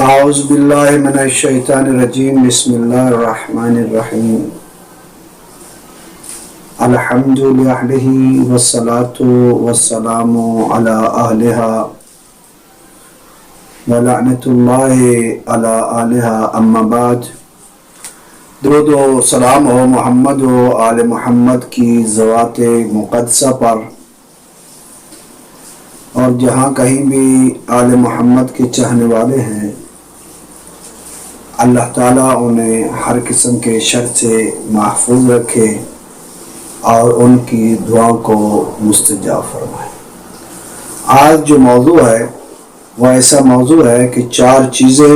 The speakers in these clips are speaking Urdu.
اعوذ باللہ من الشیطان الرجیم بسم اللہ الرحمن الرحیم الحمد للہ والصلاة والسلام علی اہلہا ولعنت اللہ علی اہلہا اما بعد۔ درود و سلام ہو محمد و آل محمد کی ذوات مقدسہ پر، اور جہاں کہیں بھی آل محمد کے چاہنے والے ہیں اللہ تعالیٰ انہیں ہر قسم کے شر سے محفوظ رکھے اور ان کی دعاؤں کو مستجاب فرمائے۔ آج جو موضوع ہے وہ ایسا موضوع ہے کہ 4 چیزیں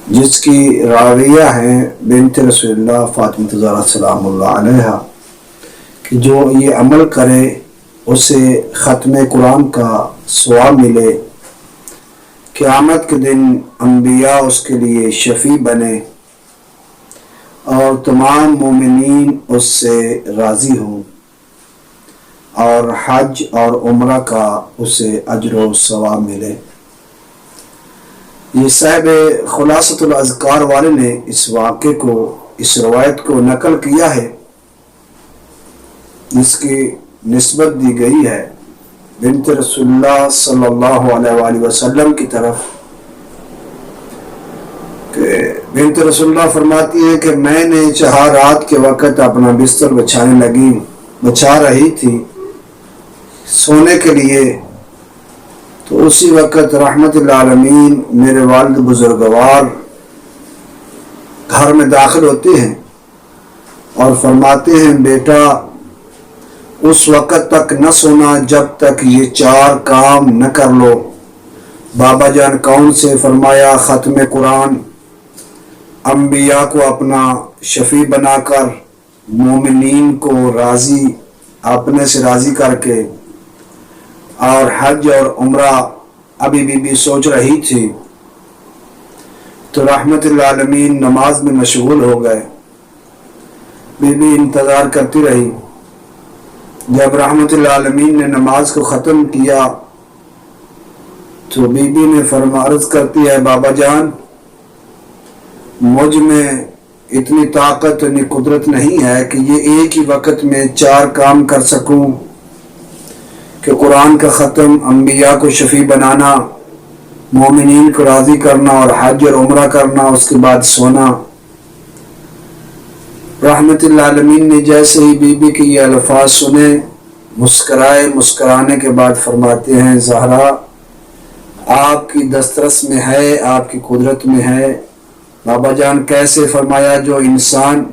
جس کی راویہ ہیں بنت رسول اللہ فاطمہ زہرا سلام اللہ علیہا، کہ جو یہ عمل کرے اسے ختم قرآن کا ثواب ملے، قیامت کے دن انبیاء اس کے لیے شفیع بنے اور تمام مومنین اس سے راضی ہوں، اور حج اور عمرہ کا اسے اجر و ثواب ملے۔ یہ صاحب خلاصۃ الاذکار والے نے اس واقعے کو، اس روایت کو نقل کیا ہے، جس کی نسبت دی گئی ہے بنت رسول اللہ صلی اللہ علیہ وآلہ وسلم کی طرف، کہ بنت رسول اللہ فرماتی ہے کہ میں نے چہا رات کے وقت اپنا بستر بچھا رہی تھی سونے کے لیے، تو اسی وقت رحمت العالمین میرے والد بزرگوار گھر میں داخل ہوتے ہیں اور فرماتے ہیں بیٹا اس وقت تک نہ سونا جب تک یہ 4 کام نہ کر لو۔ بابا جان کون سے؟ فرمایا ختم قرآن، انبیاء کو اپنا شفیع بنا کر، مومنین کو راضی اپنے سے راضی کر کے، اور حج اور عمرہ۔ ابھی بی بی سوچ رہی تھی تو رحمت العالمین نماز میں مشغول ہو گئے۔ بی بی انتظار کرتی رہی۔ جب رحمت العالمین نے نماز کو ختم کیا تو بی بی نے عرض کرتی ہے بابا جان مجھ میں اتنی طاقت، اتنی قدرت نہیں ہے کہ یہ ایک ہی وقت میں 4 کام کر سکوں، کہ قرآن کا ختم، انبیاء کو شفیع بنانا، مومنین کو راضی کرنا اور حج اور عمرہ کرنا، اس کے بعد سونا۔ رحمت العالمین نے جیسے ہی بی بی کے یہ الفاظ سنے مسکرائے، مسکرانے کے بعد فرماتے ہیں زہرا آپ کی دسترس میں ہے، آپ کی قدرت میں ہے۔ بابا جان کیسے؟ فرمایا جو انسان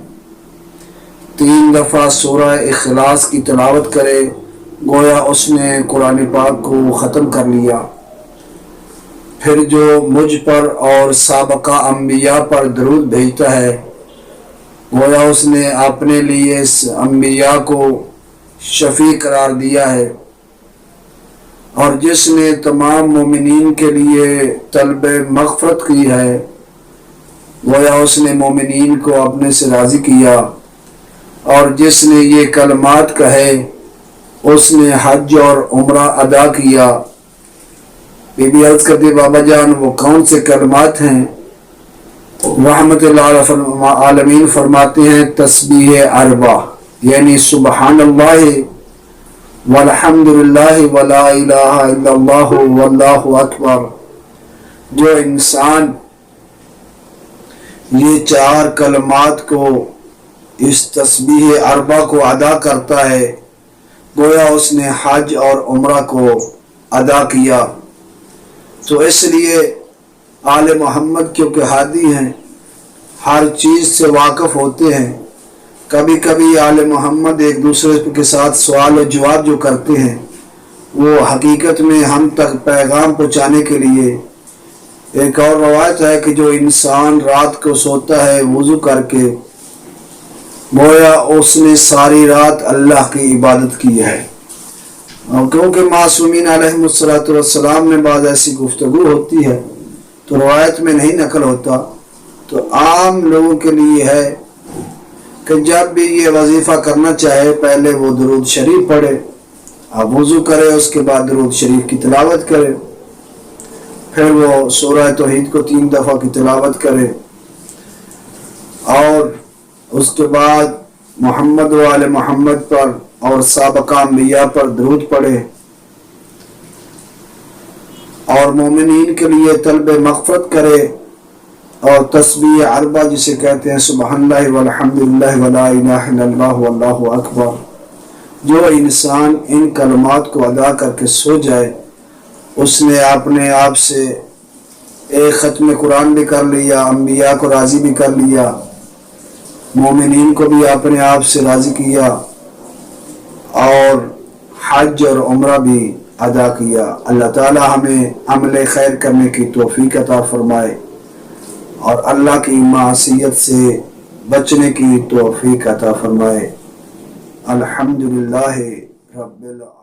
3 دفعہ سورہ اخلاص کی تلاوت کرے گویا اس نے قرآن پاک کو ختم کر لیا۔ پھر جو مجھ پر اور سابقہ انبیاء پر درود بھیجتا ہے گویا اس نے اپنے لیے اس انبیاء کو شفیع قرار دیا ہے، اور جس نے تمام مومنین کے لیے طلب مغفرت کی ہے گویا اس نے مومنین کو اپنے سے راضی کیا، اور جس نے یہ کلمات کہے اس نے حج اور عمرہ ادا کیا۔ بی بی عرض کرتی بابا جان وہ کون سے کلمات ہیں؟ رحمت اللہ عالمین فرماتے ہیں تسبیح 4، یعنی سبحان اللہ والحمد للہ ولا الہ الا اللہ واللہ اکبر۔ جو انسان یہ 4 کلمات کو، اس تسبیح 4 کو ادا کرتا ہے گویا اس نے حج اور عمرہ کو ادا کیا۔ تو اس لیے آل محمد کیونکہ ہادی ہیں، ہر چیز سے واقف ہوتے ہیں، کبھی کبھی آل محمد ایک دوسرے کے ساتھ سوال و جواب جو کرتے ہیں وہ حقیقت میں ہم تک پیغام پہنچانے کے لیے۔ ایک اور روایت ہے کہ جو انسان رات کو سوتا ہے وضو کر کے گویا اس نے ساری رات اللہ کی عبادت کی ہے۔ اور کیونکہ معصومین علیہم السلام میں بعض ایسی گفتگو ہوتی ہے تو روایت میں نہیں نقل ہوتا، تو عام لوگوں کے لیے ہے کہ جب بھی یہ وظیفہ کرنا چاہے پہلے وہ درود شریف پڑھے، اب وضو کرے، اس کے بعد درود شریف کی تلاوت کرے، پھر وہ سورہ توحید کو 3 دفعہ کی تلاوت کرے اور اس کے بعد محمد و آل محمد پر اور سابقہ انبیاء پر درود پڑھے اور مومنین کے لیے طلب مغفرت کرے اور تسبیح اربع جسے کہتے ہیں سبحان اللہ والحمد للہ ولا الہ الا اللہ واللہ اکبر، جو انسان ان کلمات کو ادا کر کے سو جائے اس نے اپنے آپ سے ایک ختم قرآن بھی کر لیا، انبیاء کو راضی بھی کر لیا، مومنین کو بھی اپنے آپ سے راضی کیا اور حج اور عمرہ بھی ادا کیا۔ اللہ تعالی ہمیں عمل خیر کرنے کی توفیق عطا فرمائے اور اللہ کی معصیت سے بچنے کی توفیق عطا فرمائے۔ الحمدللہ رب العالمین۔